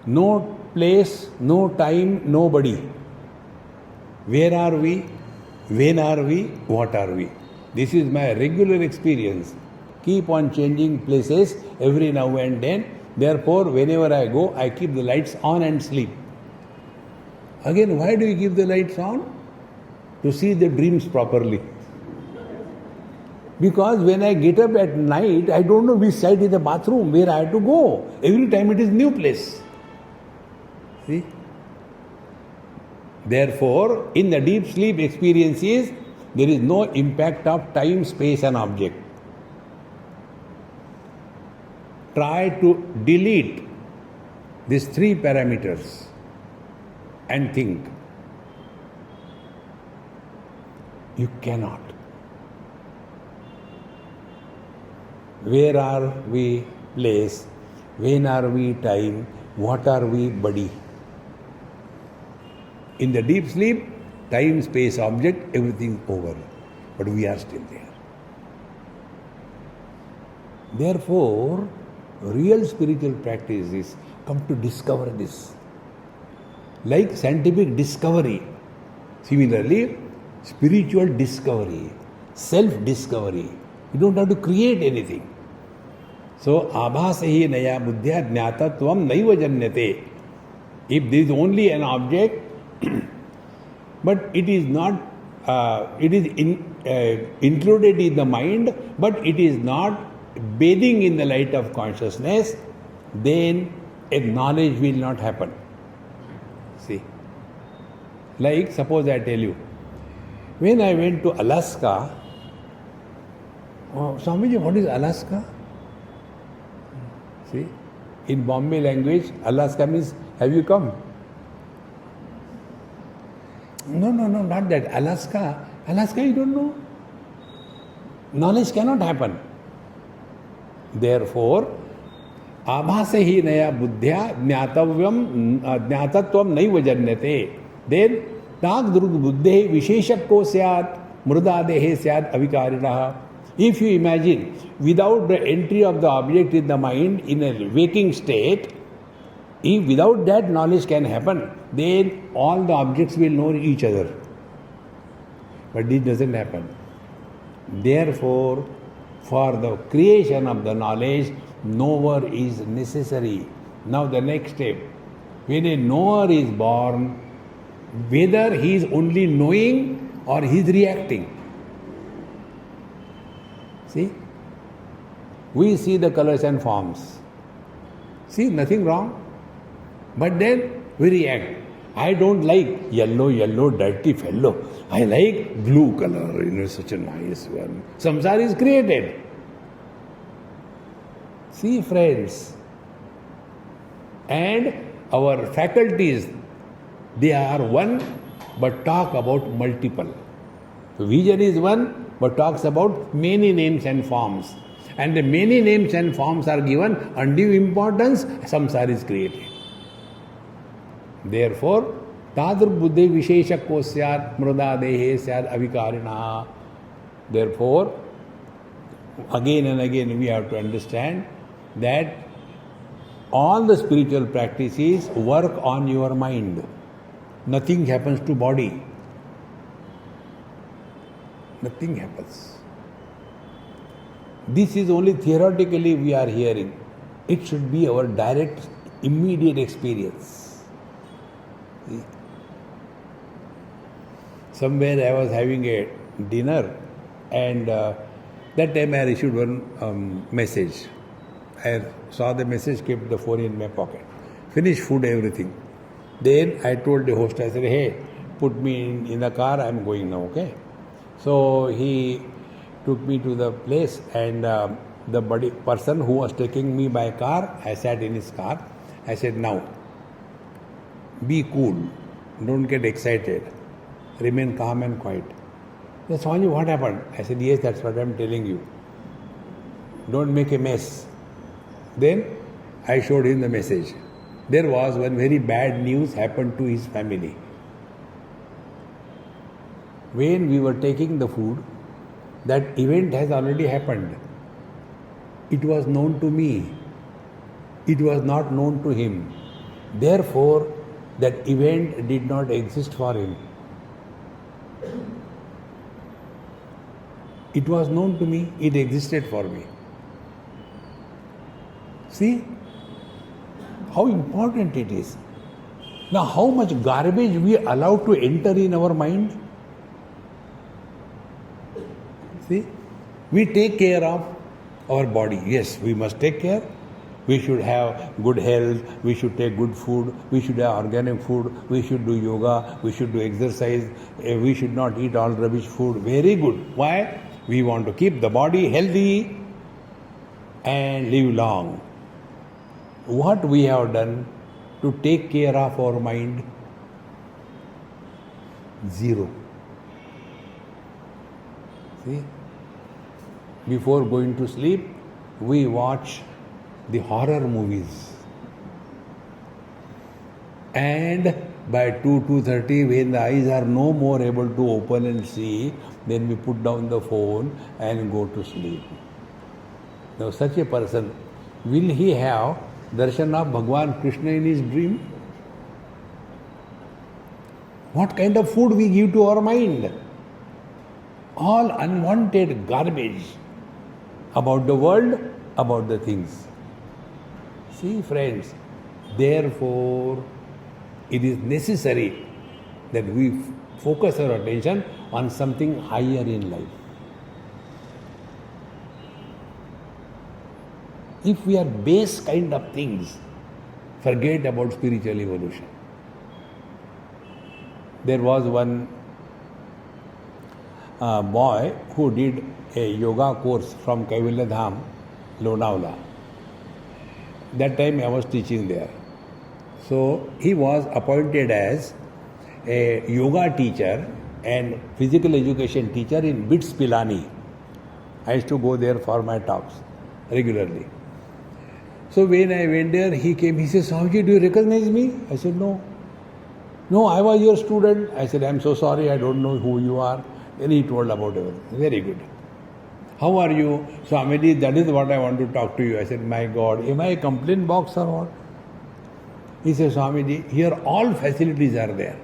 No place, no time, nobody. Where are we? When are we? What are we? This is my regular experience. Keep on changing places every now and then. Therefore, whenever I go, I keep the lights on and sleep. Again, why do you keep the lights on? To see the dreams properly. Because when I get up at night, I don't know which side is the bathroom, where I have to go. Every time it is new place. See? Therefore, in the deep sleep experiences, there is no impact of time, space and object. Try to delete these three parameters and think. You cannot. Where are we place? When are we time? What are we body? In the deep sleep, time, space, object, everything over. But we are still there. Therefore, real spiritual practice is come to discover this. Like scientific discovery, similarly, spiritual discovery, self-discovery. You don't have to create anything. So, abhasahi naya buddhya jnatatvam naiva janyate. If there is only an object, but it is not, included in the mind, but it is not bathing in the light of consciousness, then a knowledge will not happen. See, like suppose I tell you, when I went to Alaska, Swamiji, what is Alaska? See, in Bombay language, Alaska means, have you come? No, not that. Alaska you don't know. Knowledge cannot happen. Therefore, आभासे ही नया बुद्ध्या ज्ञातत्वम नैव जन्यते. Then ताग दुर्ग बुद्धे विशेषको स्यात् मृदादेहे स्यात् अविकारिणः. If you imagine, without the entry of the object in the mind in a waking state, if without that knowledge can happen, then all the objects will know each other. But this doesn't happen. Therefore, for the creation of the knowledge, knower is necessary. Now the next step. When a knower is born, whether he is only knowing or he is reacting. See? We see the colors and forms. See, nothing wrong. But then we react. I don't like yellow, dirty fellow. I like blue color, such a nice one. Samsara is created. See, friends. And our faculties, they are one, but talk about multiple. So vision is one, but talks about many names and forms. And the many names and forms are given undue importance, samsara is created. Therefore, Tadur Buddhe Visheshakko Syat Mruda Dehe Syat Avikarina. Therefore, again and again we have to understand that all the spiritual practices work on your mind. Nothing happens to body. Nothing happens. This is only theoretically we are hearing. It should be our direct, immediate experience. See? Somewhere I was having a dinner and that time I received one message. I saw the message, kept the phone in my pocket. Finished food, everything. Then I told the host, I said, hey, put me in the car, I am going now, okay? So he took me to the place and the person who was taking me by car, I sat in his car. I said, now, be cool, don't get excited, remain calm and quiet. He said, Swami, what happened? I said, yes, that's what I am telling you. Don't make a mess. Then I showed him the message. There was one very bad news happened to his family. When we were taking the food, that event has already happened. It was known to me. It was not known to him. Therefore, that event did not exist for him. It was known to me, it existed for me. See how important it is. Now, how much garbage we allow to enter in our mind? See, we take care of our body. Yes, we must take care. We should have good health, we should take good food, we should have organic food, we should do yoga, we should do exercise, we should not eat all rubbish food. Very good. Why? We want to keep the body healthy and live long. What we have done to take care of our mind? Zero. See? Before going to sleep, we watch the horror movies. And by 2:30, when the eyes are no more able to open and see, then we put down the phone and go to sleep. Now such a person, will he have darshan of Bhagwan Krishna in his dream? What kind of food we give to our mind? All unwanted garbage about the world, about the things. See, friends, therefore, it is necessary that we focus our attention on something higher in life. If we are base kind of things, forget about spiritual evolution. There was one boy who did a yoga course from Kaivalya Dham, Lonavala. That time I was teaching there. So he was appointed as a yoga teacher and physical education teacher in BITS Pilani. I used to go there for my talks regularly. So when I went there, he came, he said, Swamiji, do you recognize me? I said, no. No, I was your student. I said, I'm so sorry, I don't know who you are. Then he told about everything. Very good. How are you? Swamiji, that is what I want to talk to you. I said, my God, am I a complaint box or what? He said, Swamiji, here all facilities are there.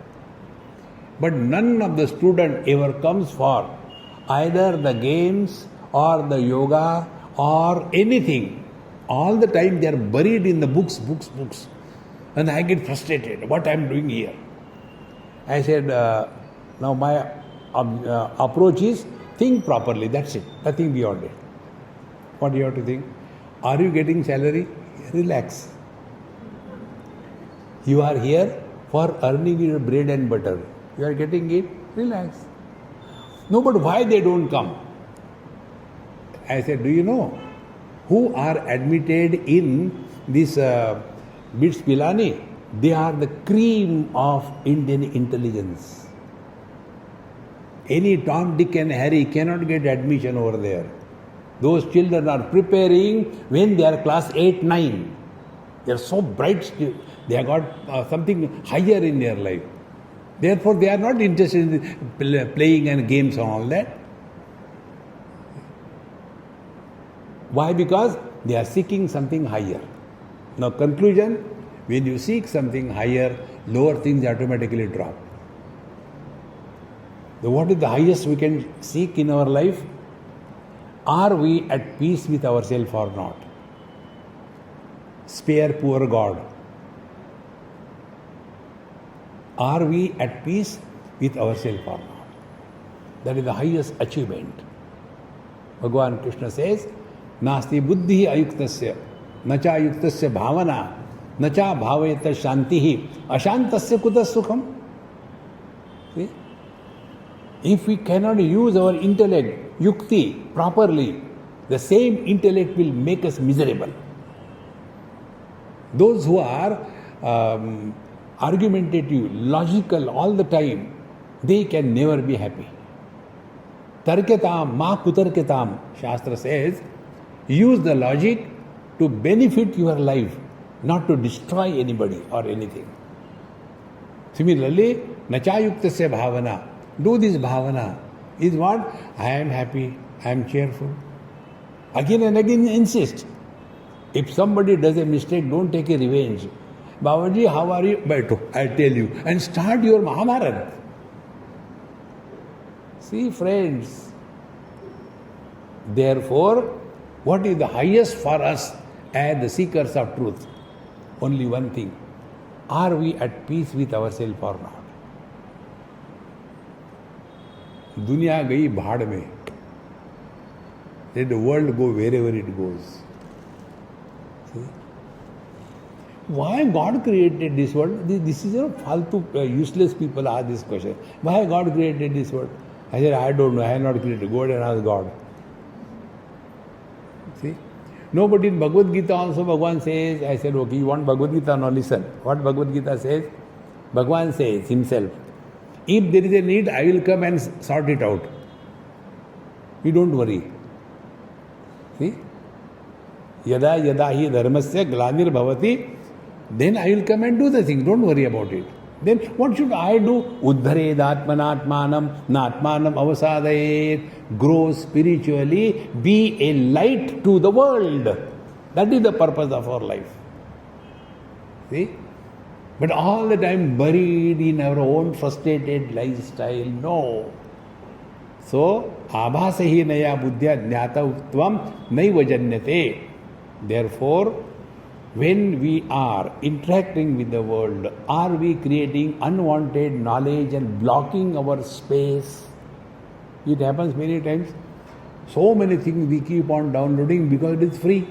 But none of the student ever comes for either the games or the yoga or anything. All the time they are buried in the books. And I get frustrated. What I am doing here? I said, now my approach is think properly. That's it. Nothing beyond it. What do you have to think? Are you getting salary? Relax. You are here for earning your bread and butter. You are getting it? Relax. No, but why they don't come? I said, do you know who are admitted in this BITS Pilani? They are the cream of Indian intelligence. Any Tom, Dick and Harry cannot get admission over there. Those children are preparing when they are class 8, 9. They are so bright, they have got something higher in their life. Therefore, they are not interested in playing and games and all that. Why? Because they are seeking something higher. Now, conclusion, when you seek something higher, lower things automatically drop. So what is the highest we can seek in our life? Are we at peace with ourselves or not? Spare poor God. Are we at peace with ourselves or not? That is the highest achievement. Bhagavan Krishna says, Nasti buddhi ayuktasya, nacha ayuktasya bhavana, nacha bhavayata shantihi, ashantasya kutasthadeep. See? If we cannot use our intellect, yukti, properly, the same intellect will make us miserable. Those who are argumentative, logical all the time, they can never be happy. Tarketam ma kutarketam, Shastra says, use the logic to benefit your life, not to destroy anybody or anything. Similarly, nachayuktasya bhavana, do this bhavana is what? I am happy, I am cheerful. Again and again insist. If somebody does a mistake, don't take a revenge. Babaji, how are you? Baito, I'll tell you. And start your Mahabharata. See, friends, therefore, what is the highest for us as the seekers of truth? Only one thing. Are we at peace with ourselves or not? Dunya gayi bhaad mein. Let the world go wherever it goes. See? Why God created this world? This is faltu, useless people ask this question. Why God created this world? I said, I don't know. I have not created. Go and ask God. See? Nobody in Bhagavad Gita also Bhagavan says, I said, okay, you want Bhagavad Gita? Now listen. What Bhagavad Gita says? Bhagavan says himself, if there is a need, I will come and sort it out. You don't worry. See? Yada yada hi dharmasya glanir bhavati, then I will come and do the thing. Don't worry about it. Then what should I do? Uddhared atmanatmanam natmanam avasadayet. Grow spiritually, be a light to the world. That is the purpose of our life. See? But all the time buried in our own frustrated lifestyle. No. So, abhasahi naya buddhya jnata utvam naiva janyate. Therefore, When we are interacting with the world, are we creating unwanted knowledge and blocking our space? It happens many times. So many things we keep on downloading because it is free.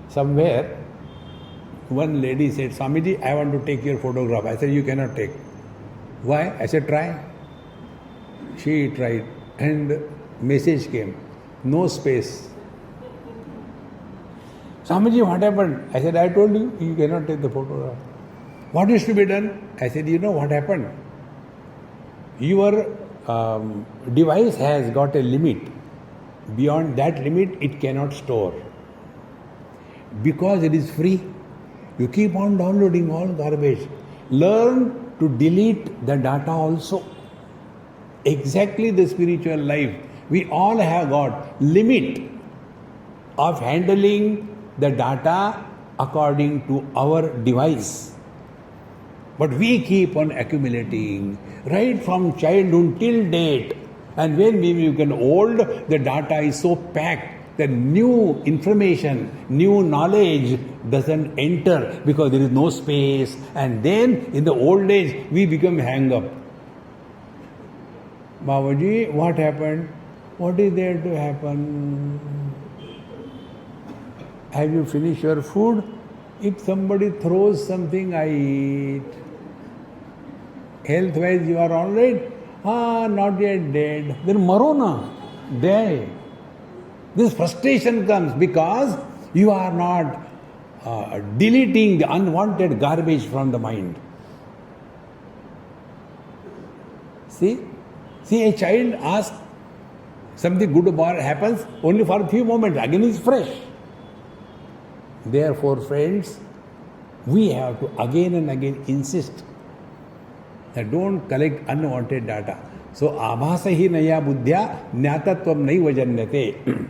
Somewhere, one lady said, Swamiji, I want to take your photograph. I said, you cannot take. Why? I said, try. She tried and message came, no space. Swamiji, what happened? I said, I told you, you cannot take the photograph. What is to be done? I said, you know what happened? Your device has got a limit. Beyond that limit, it cannot store. Because it is free, you keep on downloading all garbage. Learn to delete the data also. Exactly the spiritual life. We all have got limit of handling the data according to our device. But we keep on accumulating right from childhood till date. And when we become old, the data is so packed that new information, new knowledge doesn't enter because there is no space. And then in the old age, we become hang up. Babaji, what happened? What is there to happen? Have you finished your food? If somebody throws something, I eat. Health-wise, you are all right? Not yet dead. Then marona, die. This frustration comes because you are not deleting the unwanted garbage from the mind. See, a child asks something good about happens only for a few moments, again is fresh. Therefore, friends, we have to again and again insist that don't collect unwanted data. So, abhasahi naya buddhya jnatatvam naiva janyate.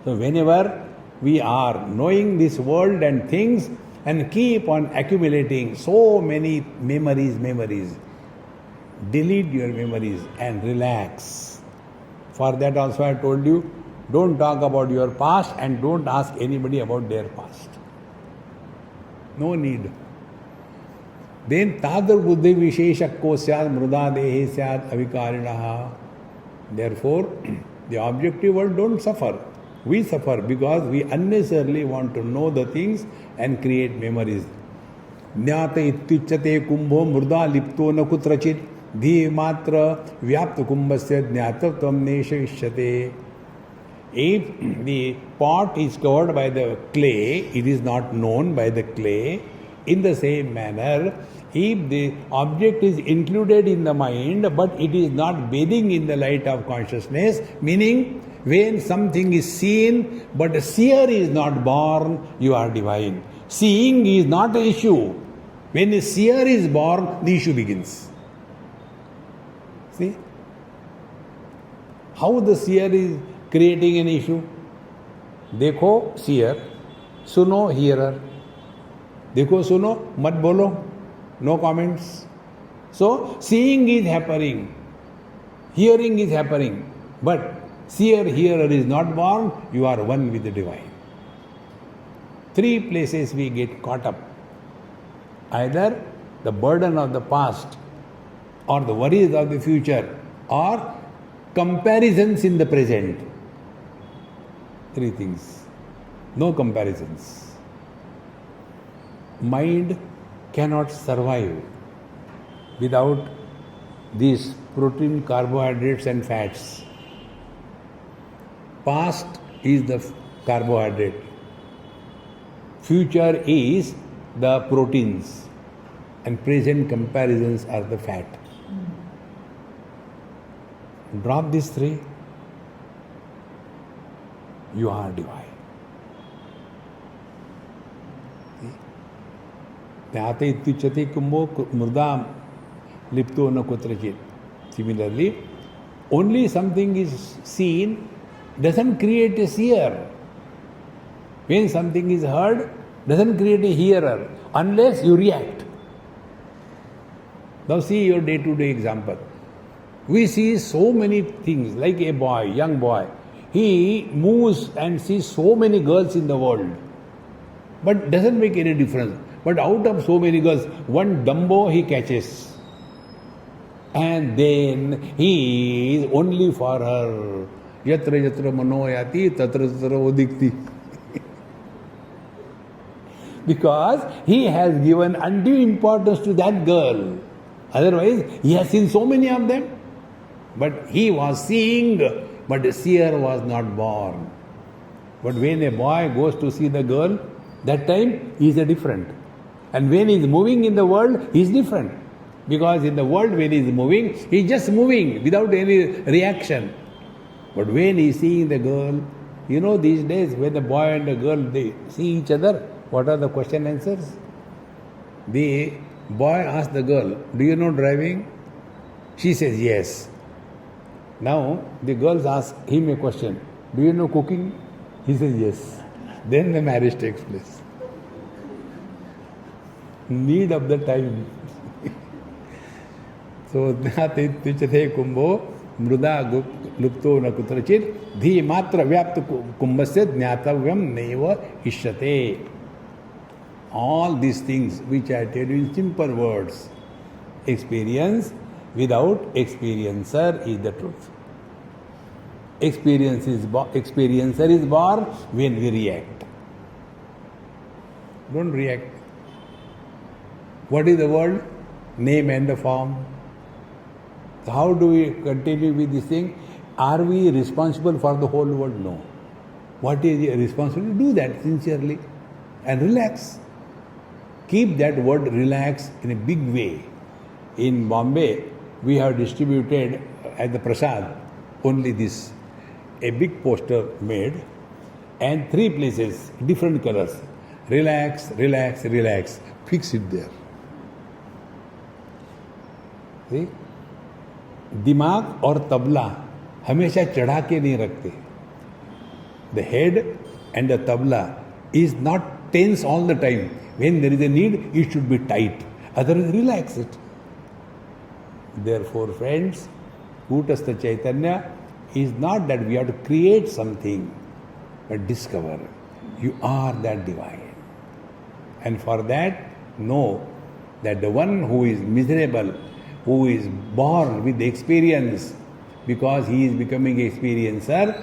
So, whenever we are knowing this world and things and keep on accumulating so many memories, delete your memories and relax. For that also I told you, don't talk about your past and don't ask anybody about their past. No need. Then tadar buddhi visheshakko syad mruda dehe syad avikarinaha. Therefore, the objective world don't suffer. We suffer because we unnecessarily want to know the things and create memories. Jnata ityuchyate kumbho mruda lipto na kutrachit dhi matra vyapta kumbhasya jnatatvam neshavishyate. If the pot is covered by the clay, it is not known by the clay. In the same manner, if the object is included in the mind, but it is not bathing in the light of consciousness, meaning when something is seen, but a seer is not born, you are divine. Seeing is not an issue. When a seer is born, the issue begins. See? How the seer is creating an issue? Dekho, seer. Suno, hearer. Dekho, suno, mat bolo. No comments. So, seeing is happening. Hearing is happening. But seer, hearer is not born, you are one with the divine. Three places we get caught up. Either the burden of the past, or the worries of the future, or comparisons in the present. Three things. No comparisons. Mind cannot survive without these protein, carbohydrates and fats. Past is the carbohydrate. Future is the proteins. And present comparisons are the fat. Drop these three, you are divine. Jnata ityuchyate kumbho mruda lipto na kutrachit. Similarly, only something is seen doesn't create a seer. When something is heard, doesn't create a hearer unless you react. Now see your day-to-day example. We see so many things like a boy, young boy. he moves and sees so many girls in the world, but doesn't make any difference. But out of so many girls, one Dumbo he catches. And then he is only for her. Yatra yatra manoyati tatra tatra odikti. Because he has given undue importance to that girl. Otherwise, he has seen so many of them. But he was seeing, but the seer was not born. But when a boy goes to see the girl, that time he is different. And when he is moving in the world, he is different. Because in the world, when he is moving, he is just moving without any reaction. But when he is seeing the girl, you know, these days when the boy and the girl, they see each other, what are the question answers? The boy asks the girl, do you know driving? She says yes. Now the girls ask him a question, do you know cooking? He says yes. Then the marriage takes place. Need of the time. So, Tichate Kumbo, Mruda Lupto Nakutrachit, Dhi Matra Vyapta Kumbasya Jnatavyam Neva Ishyate. All these things which I tell you in simple words, experience without experiencer is the truth. Experiencer is born when we react. Don't react. What is the world? Name and form. So how do we continue with this thing? Are we responsible for the whole world? No. What is your responsibility? Do that sincerely and relax. Keep that word relax in a big way. In Bombay, we have distributed at the Prasad only this, a big poster made and 3 places, different colors. Relax, relax, relax. Fix it there. See? दिमाग और तबला हमेशा चढ़ा के नहीं रखते. The head and the tabla is not tense all the time. When there is a need, it should be tight. Otherwise, relax it. Therefore, friends, Kutastha Chaitanya is not that we have to create something, but discover you are that divine. And for that, know that the one who is miserable, who is born with experience, because he is becoming experiencer,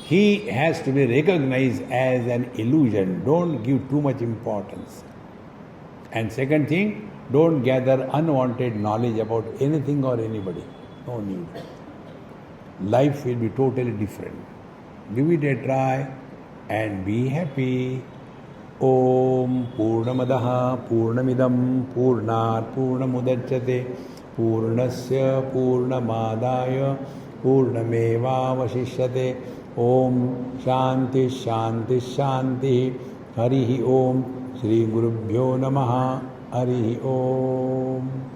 he has to be recognized as an illusion. Don't give too much importance. And second thing, don't gather unwanted knowledge about anything or anybody. No need. Life will be totally different. Give it a try and be happy. Om Purnamadaha Purnamidam Purnat Purnamudachyate Purnasya Purnamadaya Purnamevavashishyate. Om Shanti Shanti Shanti. Harihi Om. Shri Gurubhyo Namaha. Harihi Om.